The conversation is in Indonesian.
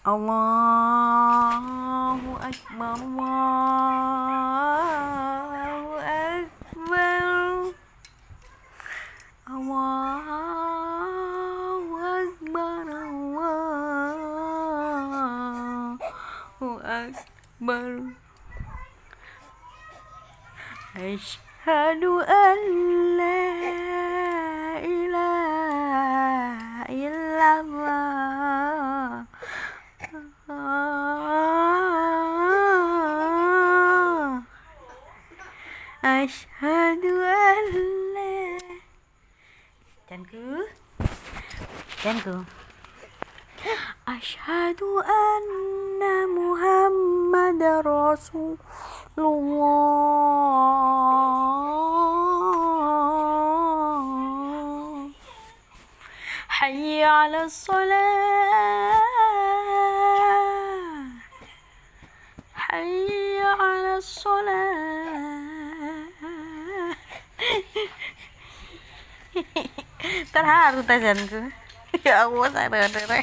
Allahu Akbar, Allahu Akbar, Allahu Akbar, Allahu Akbar. Asyhadu an la ilaha illallah. Asyhadu an la Janku Asyhadu anna Muhammadar Rasulullah. Hayya 'alas shalah, hayya 'alas shalah. Terharu tajanku. Ya Allah, sadar.